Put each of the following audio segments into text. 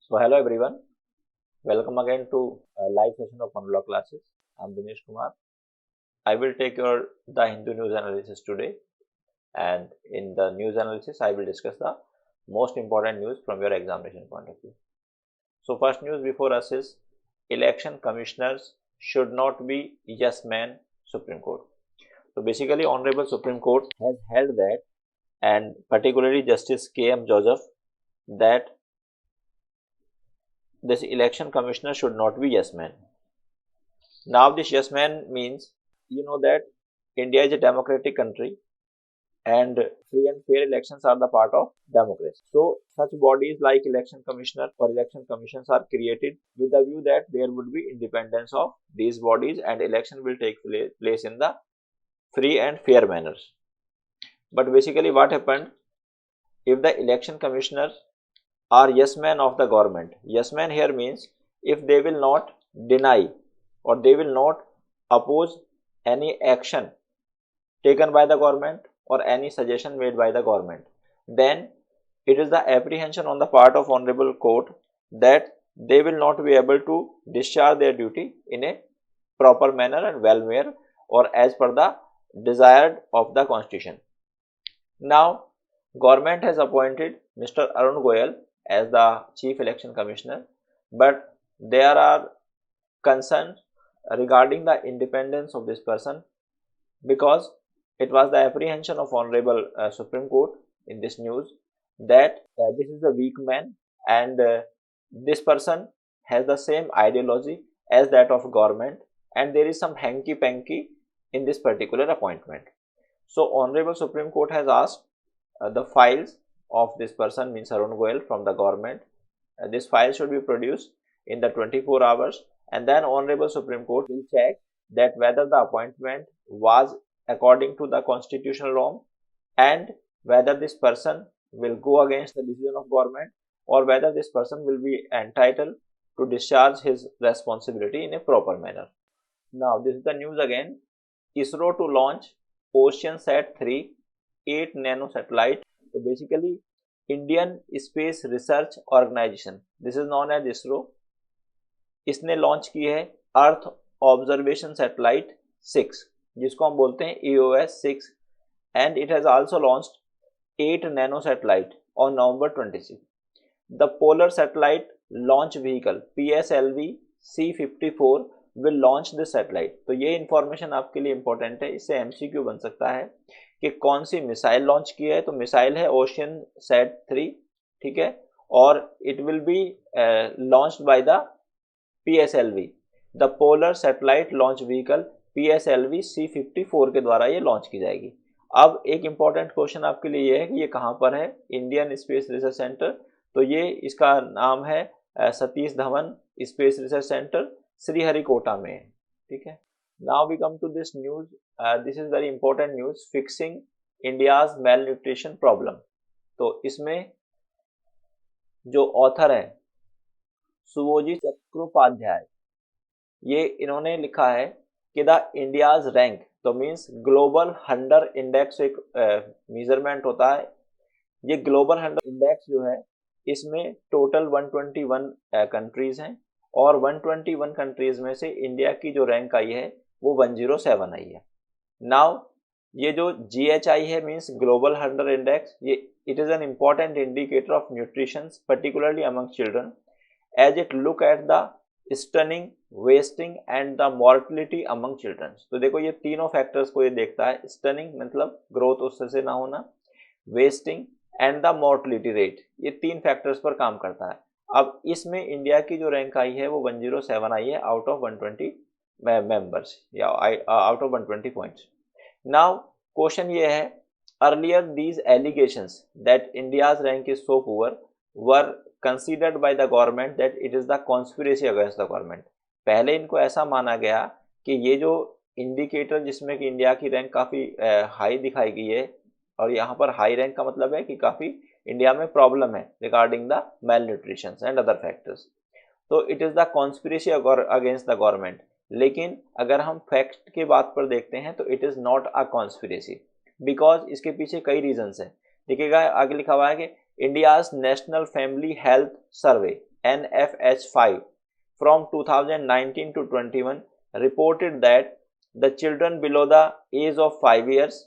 So hello everyone, welcome again to a live session of Manula classes. I'm Dinesh Kumar. I will take your the Hindu news analysis today, and in the news analysis I will discuss the most important news from your examination point of view. So first news before us is election commissioners should not be yes man Supreme Court. So basically Honorable Supreme Court has held that, and particularly Justice K.M. Joseph, that this election commissioner should not be yes man. Now, this yes man means that India is a democratic country and free and fair elections are the part of democracy. So, such bodies like election commissioner or election commissions are created with the view that there would be independence of these bodies and election will take place in the free and fair manner. But basically, what happened if the election commissioners are yes man of the government? Yes man here means if they will not deny or they will not oppose any action taken by the government or any suggestion made by the government, then it is the apprehension on the part of honorable court that they will not be able to discharge their duty in a proper manner and well-manner or as per the desired of the constitution. Now, government has appointed Mr. Arun Goyal as the chief election commissioner, but there are concerns regarding the independence of this person because it was the apprehension of honorable Supreme Court in this news that this is a weak man and this person has the same ideology as that of government and there is some hanky-panky in this particular appointment. So honorable Supreme Court has asked the files of this person, means Arun Goyal, from the government. This file should be produced in the 24 hours and then honorable Supreme Court will check that whether the appointment was according to the constitutional norm and whether this person will go against the decision of government or whether this person will be entitled to discharge his responsibility in a proper manner. Now this is the news again. ISRO to launch OceanSat 3 8 nano satellite. So basically Indian Space Research Organization, this is known as ISRO, इसने launch की है earth observation satellite 6 जिसको हम बोलते हैं EOS 6 and it has also launched 8 nano satellite on November 26. The Polar Satellite Launch Vehicle PSLV C-54 will launch this satellite. तो ये information आपके लिए इंपॉर्टेंट है, इससे MCQ बन सकता है कि कौन सी मिसाइल लॉन्च की है. तो मिसाइल है ओशियन सैट 3, ठीक है, और it will B launched by the PSLV, the polar satellite launch vehicle PSLV C-54 के द्वारा ये लॉन्च की जाएगी. अब एक इंपॉर्टेंट क्वेश्चन आपके लिए ये है कि ये कहाँ पर है, इंडियन स्पेस रिसर्च सेंटर. तो ये इसका नाम है Satish Dhawan space research centre, Sriharikota में है, ठीक है. Now we come to this news. This is very important news, fixing India's malnutrition problem. तो इसमें जो ऑथर है सुवोजी चट्टोपाध्याय, ये इन्होंने लिखा है कि द इंडियाज रैंक, तो मींस ग्लोबल हंगर इंडेक्स एक मेजरमेंट होता है. ये ग्लोबल हंगर इंडेक्स जो है इसमें टोटल 121 कंट्रीज हैं और 121 कंट्रीज में से इंडिया की जो रैंक आई है वो 107 आई है. नाउ ये जो GHI है मींस ग्लोबल हंगर इंडेक्स, ये it is an important indicator of nutrition particularly among children as it look at the stunning, wasting and the mortality among children. तो देखो ये तीनों फैक्टर्स को ये देखता है. स्टनिंग मतलब ग्रोथ उससे से ना होना, wasting and the mortality rate, ये तीन फैक्टर्स पर काम करता है. अब इसमें इंडिया की जो रैंक आई है वो 107 आई है आउट ऑफ 120 मेंबर्स या out of 120 points. Now question ये है, earlier these allegations that India's rank is so poor were considered by the government that it is the conspiracy against the government. पहले इनको ऐसा माना गया कि ये जो इंडिकेटर जिसमें कि इंडिया की रैंक काफ़ी हाई दिखाई गई है, और यहाँ पर हाई रैंक का मतलब है कि काफ़ी इंडिया में प्रॉब्लम है regarding the male nutrition and other factors. तो it is the conspiracy against the government. लेकिन अगर हम फैक्ट की बात पर देखते हैं तो it is not a conspiracy, because इसके पीछे कई रीजन्स हैं. देखिएगा आगे लिखा हुआ है कि India's national family health survey, NFH5 from 2019 to 21 reported that the children below the age of 5 years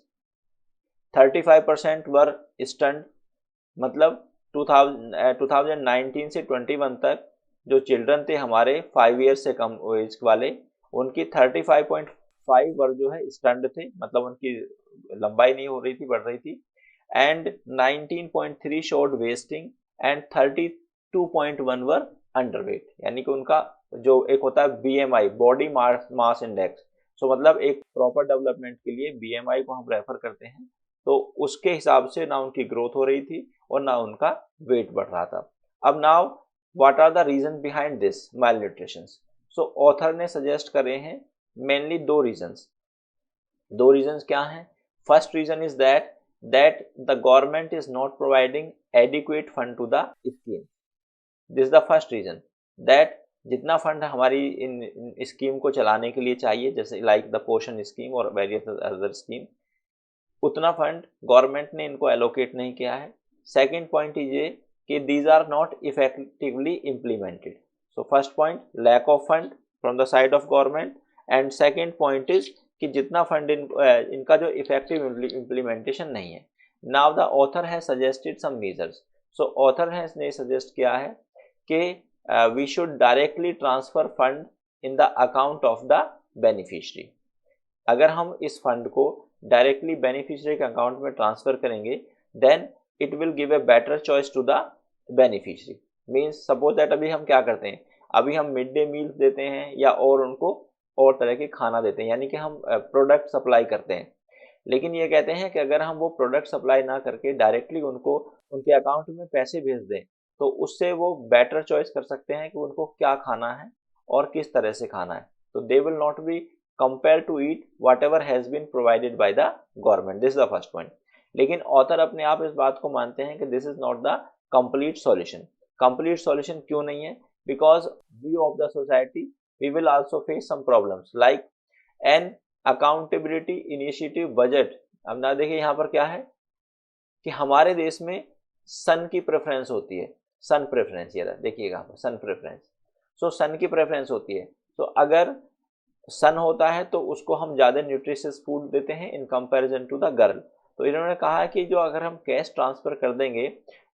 35% were stunned. मतलब 2019 से 21 तक जो चिल्ड्रन थे हमारे 5 ईयर्स से कम एज वाले, उनकी 35.5 वर्ग जो है स्टंड थे, मतलब उनकी लंबाई नहीं हो रही थी, बढ़ रही थी। And 19.3 showed wasting and 32.1 were underweight, यानी कि उनका जो एक होता है BMI, बॉडी मास इंडेक्स, सो मतलब एक प्रॉपर डेवलपमेंट के लिए BMI को हम रेफर करते हैं, तो उसके हिसाब से ना उनकी ग्रोथ हो रही थी और ना उनका वेट बढ़ रहा था। अब now what are the reason behind this malnutrition? So author ने सजेस्ट करे हैं मेनली दो रीजंस क्या हैं? First reason is that the government is not providing adequate fund to the scheme. This is the first reason, that जितना fund हमारी इन scheme को चलाने के लिए चाहिए, जैसे लाइक द पोषण स्कीम और वेरियस अदर स्कीम, उतना फंड गवर्नमेंट ने इनको एलोकेट नहीं किया है। सेकंड पॉइंट इज ये कि these are not effectively implemented. So first point, lack of fund from the side of government, and second point is कि जितना फंड इनका जो इफेक्टिव इम्प्लीमेंटेशन नहीं है। Now the author has suggested some measures. So author ने suggest किया है कि we should directly transfer fund in the account of the beneficiary. अगर हम इस फंड को डायरेक्टली बेनिफिशियरी के अकाउंट में ट्रांसफर करेंगे, then it will give a better choice to the beneficiary. Means suppose that अभी हम क्या करते हैं, अभी हम मिड डे मील देते हैं या और उनको और तरह के खाना देते हैं, यानी कि हम प्रोडक्ट सप्लाई करते हैं। लेकिन ये कहते हैं कि अगर हम वो प्रोडक्ट सप्लाई ना करके डायरेक्टली उनको उनके अकाउंट में पैसे भेज दें, तो उससे वो बेटर चॉइस कर सकते हैं कि उनको क्या खाना है और किस तरह से खाना है। तो they will not be compare to eat whatever has been provided by the government. This is the first point. लेकिन ऑथर अपने आप इस बात को मानते हैं कि this is not the complete solution. Complete solution क्यों नहीं है? Because we of the society we will also face some problems like an accountability initiative budget. अब ना देखिए यहाँ पर क्या है कि हमारे देश में सन की प्रेफरेंस होती है, सन प्रेफरेंस, ये देखिएगा यहाँ पर सन प्रेफरेंस। सो सन की प्रेफरेंस होती है, तो अगर सन होता है तो उसको हम ज़्यादा न्यूट्रिशियस फूड देते हैं in comparison to the girl. तो इन्होंने कहा कि जो अगर हम कैश ट्रांसफर कर देंगे,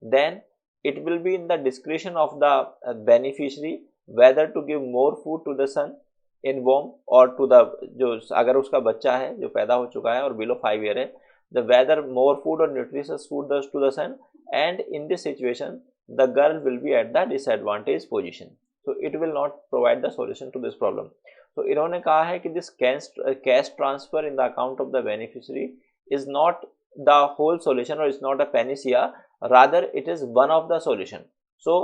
then it will be in the description of the beneficiary whether to give more food to the son in womb और टू द, जो अगर उसका बच्चा है जो पैदा हो चुका है और बिलो 5 ईयर है, द वेदर मोर फूड और nutritious food to the son, and in this situation the girl will be at the disadvantage position. so it will not provide the solution to this problem. तो इन्होंने कहा है कि this cash transfer in the account of the beneficiary is not the whole solution और is not a panacea, rather it is one of the solution. So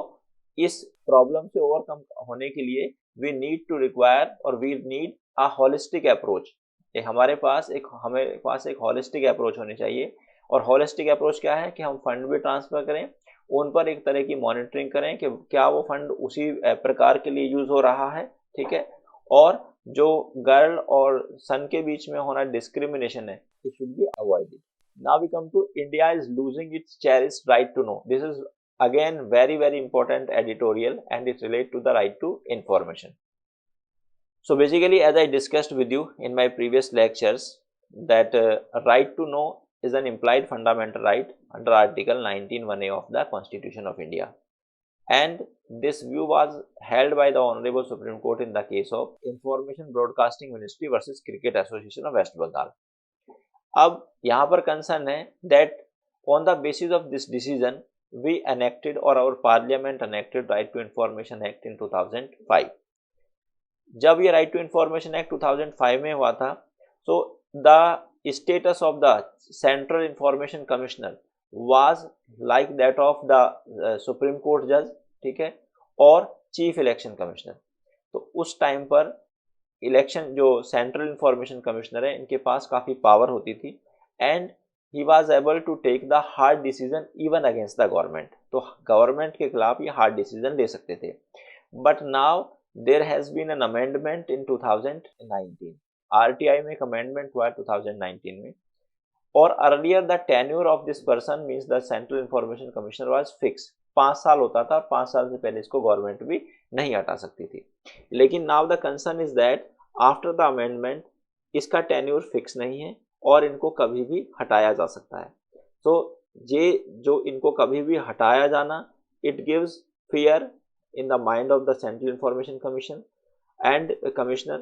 इस problem से overcome होने के लिए वी नीड टू रिक्वायर और we need a holistic approach. हमारे पास एक होलिस्टिक अप्रोच होनी चाहिए। और होलिस्टिक अप्रोच क्या है कि हम फंड भी ट्रांसफर करें, उन पर एक तरह की मॉनिटरिंग करें कि क्या वो फंड उसी प्रकार के लिए यूज हो रहा है, ठीक है, और जो गर्ल और सन के बीच में होना डिस्क्रिमिनेशन है, it should be avoided. Now we come to India is losing its cherished right to know. This is again very important editorial and it relates to the right to information. So basically, as I discussed with you in my previous lectures, that right to know is an implied fundamental right under Article 19(1)(a) of the Constitution of India, and this view was held by the Honorable Supreme Court in the case of Information Broadcasting Ministry versus Cricket Association of West Bengal. अब यहाँ पर concern है that on the basis of this decision we enacted or our parliament enacted Right to Information Act in 2005. जब ये right to information act 2005 में हुआ था, so the status of the Central Information Commissioner was like that of the Supreme Court judge, ठीक है, और chief election commissioner. तो उस टाइम पर इलेक्शन जो सेंट्रल इंफॉर्मेशन कमिश्नर है, इनके पास काफ़ी पावर होती थी, and he was able to take the hard decision even against the government. तो गवर्नमेंट के खिलाफ ये हार्ड डिसीजन ले सकते थे। But now there has been an amendment in 2019। RTI में एक अमेंडमेंट हुआ है 2019 में, और earlier the tenure of this person means the central information commissioner was fix. 5 साल होता था, 5 साल से पहले इसको गवर्नमेंट भी नहीं हटा सकती थी। लेकिन now the concern is that after the amendment इसका टेन्योर फिक्स नहीं है और इनको कभी भी हटाया जा सकता है। तो ये जो इनको कभी भी हटाया जाना, it gives fear in the mind of the Central Information Commission and Commissioner,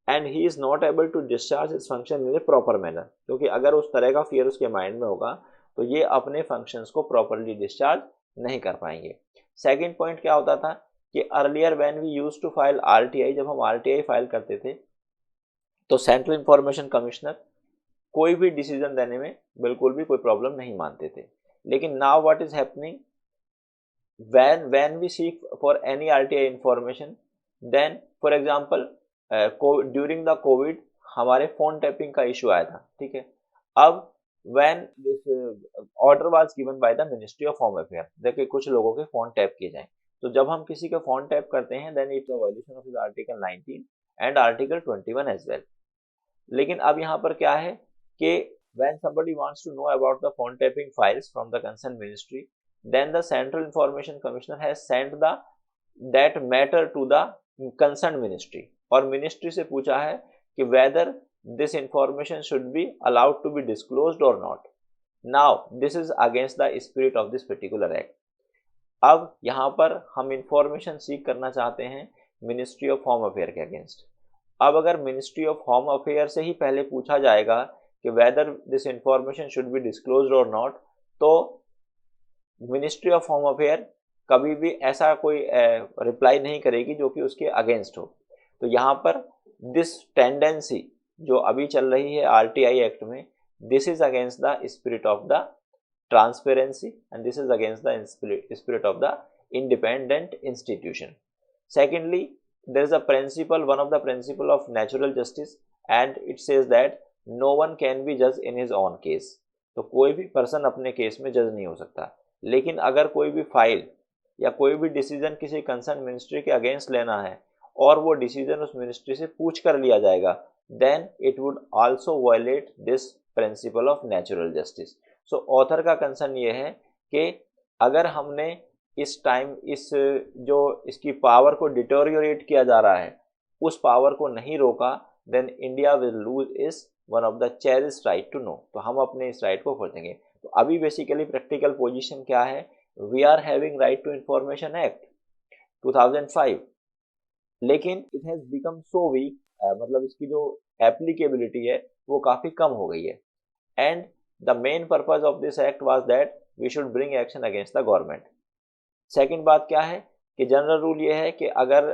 and he is not able to discharge his function in a proper manner, क्योंकि अगर उस तरह का फियर उसके माइंड में होगा तो ये अपने फंक्शंस को प्रॉपरली डिस्चार्ज नहीं कर पाएंगे। सेकंड पॉइंट क्या होता था कि earlier when we used to file RTI, जब हम आरटीआई फाइल करते थे तो सेंट्रल इंफॉर्मेशन कमिश्नर कोई भी डिसीजन देने में बिल्कुल भी कोई प्रॉब्लम नहीं मानते थे। लेकिन now what is happening, when we seek for any RTI information, then for example during the COVID हमारे फोन टैपिंग का इशू आया था, ठीक है। अब when this order was given by the Ministry of Home Affairs, देखिए कुछ लोगों के फोन टैप किए जाएं, तो जब हम किसी का फोन टैप करते हैं then it's a violation of Article 19 and Article 21 as well। लेकिन अब यहाँ पर क्या है कि when somebody wants to know about the phone tapping files from the concerned ministry, then the Central Information Commissioner has sent that matter to the concerned ministry, और ministry से पूछा है कि whether this information should be allowed to be disclosed or not. Now this is against the spirit of this particular act. अब यहाँ पर हम information सीख करना चाहते हैं मिनिस्ट्री ऑफ होम अफेयर के अगेंस्ट। अब अगर मिनिस्ट्री ऑफ होम अफेयर से ही पहले पूछा जाएगा कि whether this information should be disclosed और नॉट, तो मिनिस्ट्री ऑफ होम अफेयर कभी भी ऐसा कोई रिप्लाई नहीं करेगी जो कि उसके अगेंस्ट हो। तो यहाँ पर दिस टेंडेंसी जो अभी चल रही है आरटीआई एक्ट में, this is against the spirit of the transparency and this is against the spirit of the independent institution. Secondly, there is a principle, one of the principle of natural justice, and it says that no one can be judge in his own case. तो कोई भी person अपने case में जज नहीं हो सकता। लेकिन अगर कोई भी फाइल या कोई भी डिसीजन किसी कंसर्न मिनिस्ट्री के अगेंस्ट लेना है और वो डिसीजन उस मिनिस्ट्री से पूछ कर लिया जाएगा, then it would also violate this principle of natural justice. So author का कंसर्न ये है कि अगर हमने इस टाइम इस जो इसकी पावर को डिटोरियोरेट किया जा रहा है उस पावर को नहीं रोका, then India will lose is one of the cherished right to know. तो हम अपने इस राइट को खो देंगे। तो अभी बेसिकली प्रैक्टिकल पोजीशन क्या है, we are having right to information act 2005, लेकिन it has become so weak, मतलब इसकी जो एप्लीकेबिलिटी है वो काफी कम हो गई है। And the main purpose of this act was that we should bring action against the government. Second बात क्या है कि जनरल रूल ये है कि अगर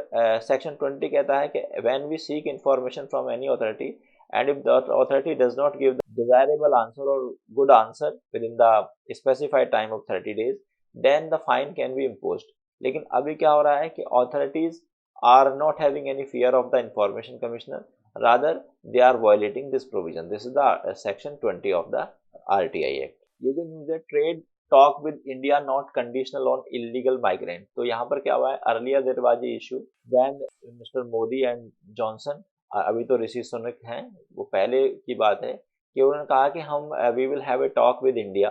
सेक्शन 20 कहता है कि when we seek information from any authority and if the authority does not give the desirable answer और good answer within the specified time of 30 days, then the fine can be imposed. लेकिन अभी क्या हो रहा है कि authorities are not having any fear of the information commissioner, rather they are violating this provision. This is the section 20 of the RTI act. ये जो news है, trade talk with India not conditional on illegal migrant, तो यहाँ पर क्या हुआ है, earlier there was ये issue when mister Modi and Johnson, अभी तो ऋषि सुनक हैं, वो पहले की बात है कि उन्होंने कहा कि हम we will have a talk with India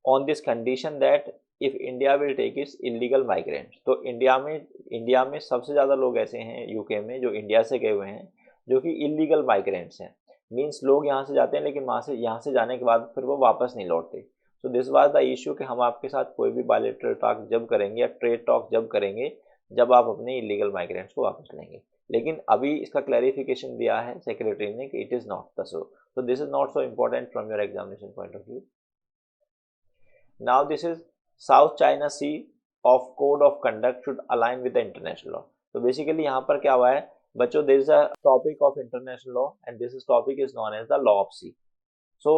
on this condition that if India will take its illegal migrant. तो इंडिया में सबसे ज़्यादा लोग ऐसे हैं यूके में जो इंडिया से गए हुए हैं जो कि इलीगल माइग्रेंट्स हैं, मीन्स लोग यहाँ से जाते हैं लेकिन यहाँ से जाने के बाद फिर वो वापस नहीं लौटते। तो दिस वाज द इशू कि हम आपके साथ कोई भी बायलैटरल टॉक जब करेंगे या ट्रेड टॉक जब करेंगे जब आप अपने इलीगल माइग्रेंट्स को वापस लेंगे। लेकिन अभी इसका क्लैरिफिकेशन दिया है सेक्रेटरी ने कि it is not the so. तो this is not so important from your examination point of view. Now this is South China Sea of code of conduct should align with the international law. तो basically यहाँ पर क्या हुआ है बच्चों, there is a topic of international law and this is topic is known as the law of sea. So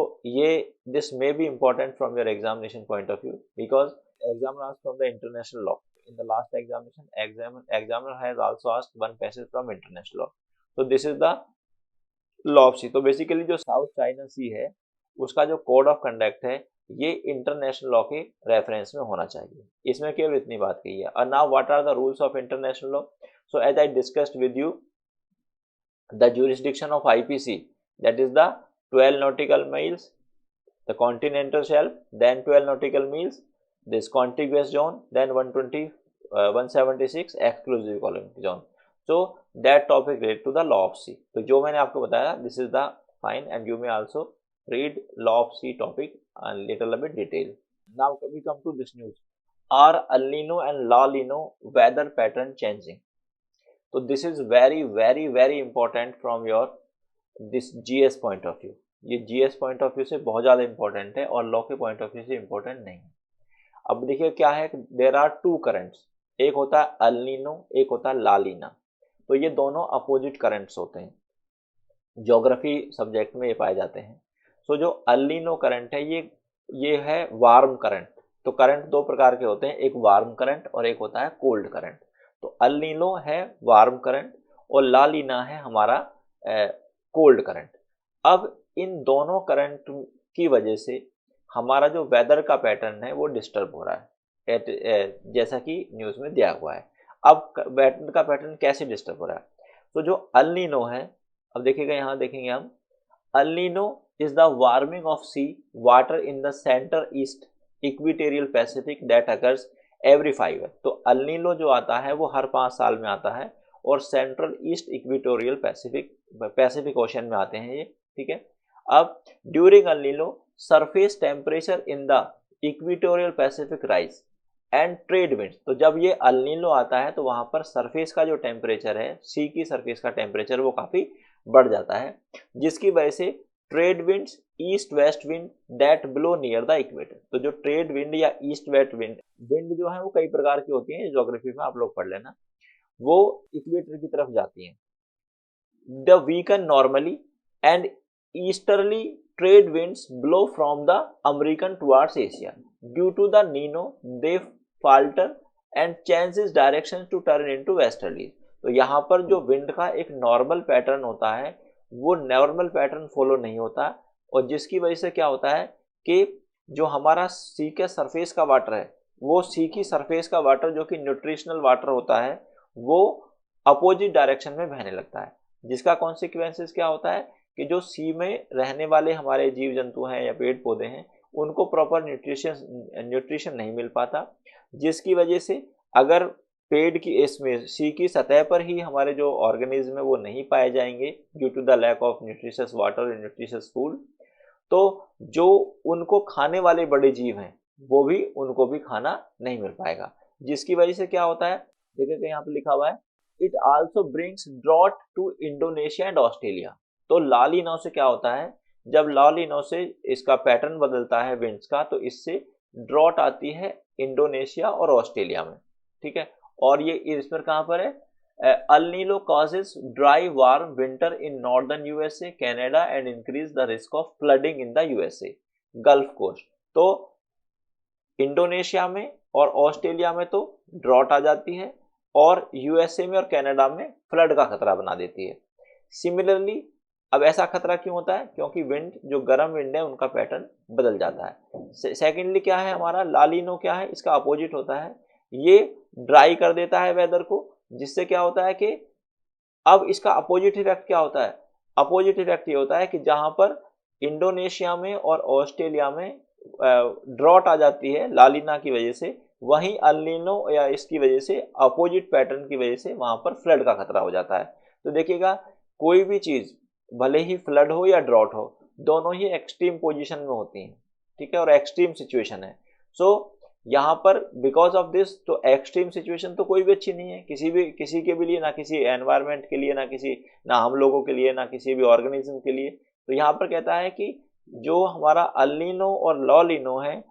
this may be important from your examination point of view because examiner asked from the international law. In the last examination, examiner has also asked one passage from international law. So this is the law of sea. तो basically जो South China Sea है उसका जो code of conduct है ये international law के reference में होना चाहिए। इसमें केवल इतनी बात कही है। And now what are the rules of international law? So as I discussed with you, the jurisdiction of IPC, that is the 12 nautical miles, the continental shelf, then 12 nautical miles, this contiguous zone, then 176 exclusive economic zone. So that topic related to the law of sea. तो जो मैंने आपको बताया, this is the fine, and you may also read law of sea topic a little bit detail. Now we come to this news. Are El Nino and La Nino weather pattern changing? So this is very very very important from your this GS point of view. ये GS point of view से बहुत ज़्यादा important है और law के point of view से important नहीं है. अब देखिए क्या है, देर आर टू करंट्स, एक होता है अल नीनो, एक होता है ला लीना. तो ये दोनों अपोजिट करंट्स होते हैं, ज्योग्राफी सब्जेक्ट में ये पाए जाते हैं. सो जो अल नीनो करंट है ये है वार्म करंट. तो करंट दो प्रकार के होते हैं, एक वार्म करंट और एक होता है कोल्ड करंट. तो अल नीनो है वार्म करंट और ला लीना है हमारा कोल्ड करंट. अब इन दोनों करंट की वजह से हमारा जो वेदर का पैटर्न है वो डिस्टर्ब हो रहा है, जैसा कि न्यूज में दिया हुआ है. अब वेदर का पैटर्न कैसे डिस्टर्ब हो रहा है? तो जो अल नीनो है, अब देखिएगा यहाँ देखेंगे हम, El Nino is the warming of sea water in the centre east equatorial Pacific that occurs every 5 year. तो अल नीनो जो आता है वो हर 5 साल में आता है और central east equatorial Pacific ocean में आते हैं ये, ठीक है. अब during El Nino surface temperature in the equatorial Pacific rise and trade wind. तो जब ये अल नीनो आता है तो वहां पर सरफेस का जो टेम्परेचर है, सी की सरफेस का टेम्परेचर वो काफी बढ़ जाता है, जिसकी वजह से trade winds east west wind that blow near the equator. तो जो ट्रेड विंड या ईस्ट वेस्ट विंड जो है वो कई प्रकार की होती है, ज्योग्राफी में आप लोग पढ़ लेना, वो इक्वेटर की तरफ जाती हैं. The weaken normally and easterly trade winds blow from the American towards Asia. Due to the Nino, they falter and change its direction to turn into westerly. तो यहाँ पर जो विंड का एक नॉर्मल पैटर्न होता है वो नॉर्मल पैटर्न फॉलो नहीं होता, और जिसकी वजह से क्या होता है कि जो हमारा सी के सरफेस का वाटर है, वो सी की सरफेस का वाटर जो कि न्यूट्रिशनल वाटर होता है वो अपोजिट डायरेक्शन में बहने लगता है, जिसका कॉन्सिक्वेंसेस क्या होता है कि जो सी में रहने वाले हमारे जीव जंतु हैं या पेड़ पौधे हैं उनको प्रॉपर न्यूट्रिशन नहीं मिल पाता, जिसकी वजह से अगर पेड़ की इसमें सी की सतह पर ही हमारे जो ऑर्गेनिज्म है वो नहीं पाए जाएंगे due to the lack of nutritious water and nutritious food, तो जो उनको खाने वाले बड़े जीव हैं वो भी उनको भी खाना नहीं मिल पाएगा, जिसकी वजह से क्या होता है, देखिए यहाँ पे लिखा हुआ है, it also brings drought to Indonesia and Australia. तो ला लीना से क्या होता है, जब ला लीना से इसका पैटर्न बदलता है विंड्स का, तो इससे ड्रॉट आती है इंडोनेशिया और ऑस्ट्रेलिया में, ठीक है. और ये इस पर कहां पर है, El Nino causes dry warm winter in northern USA Canada and increase the risk of flooding in the USA gulf coast. तो इंडोनेशिया में और ऑस्ट्रेलिया में तो ड्रॉट आ जाती है और यूएसए में और कनाडा में फ्लड का खतरा बना देती है. सिमिलरली अब ऐसा खतरा क्यों होता है, क्योंकि विंड जो गर्म विंड है उनका पैटर्न बदल जाता है. सेकेंडली क्या है हमारा ला लीनो, क्या है, इसका अपोजिट होता है, ये ड्राई कर देता है वेदर को, जिससे क्या होता है कि अब इसका अपोजिट इफेक्ट क्या होता है, अपोजिट इफेक्ट ये होता है कि जहां पर इंडोनेशिया में और ऑस्ट्रेलिया में ड्रॉट आ जाती है ला लीना की वजह से, वहीं अल नीनो या इसकी वजह से अपोजिट पैटर्न की वजह से वहां पर फ्लड का खतरा हो जाता है. तो देखिएगा कोई भी चीज भले ही फ्लड हो या ड्रॉट हो, दोनों ही एक्सट्रीम पोजीशन में होती हैं, ठीक है, और एक्सट्रीम सिचुएशन है. सो यहाँ पर बिकॉज ऑफ दिस, तो एक्सट्रीम सिचुएशन तो कोई भी अच्छी नहीं है किसी के भी लिए, ना किसी एनवायरनमेंट के लिए, ना हम लोगों के लिए, ना किसी भी ऑर्गेनिज्म के लिए. तो यहाँ पर कहता है कि जो हमारा अल नीनो और ला लीनो है,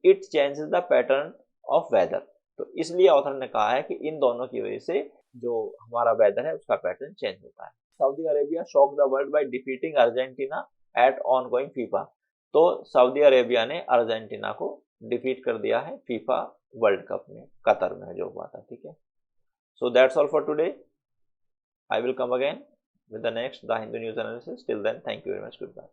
it changes the pattern of weather. तो इसलिए ऑथर ने कहा है कि इन दोनों की वजह से जो हमारा वेदर है उसका पैटर्न चेंज होता है. Saudi Arabia shock the world by defeating Argentina at ongoing FIFA. तो सऊदी अरेबिया ने अर्जेंटीना को डिफीट कर दिया है फीफा वर्ल्ड कप में, कतर में जो हुआ था, ठीक है. So that's all for today. I will come again with the next The Hindu News Analysis. Till then, thank you very much. Goodbye.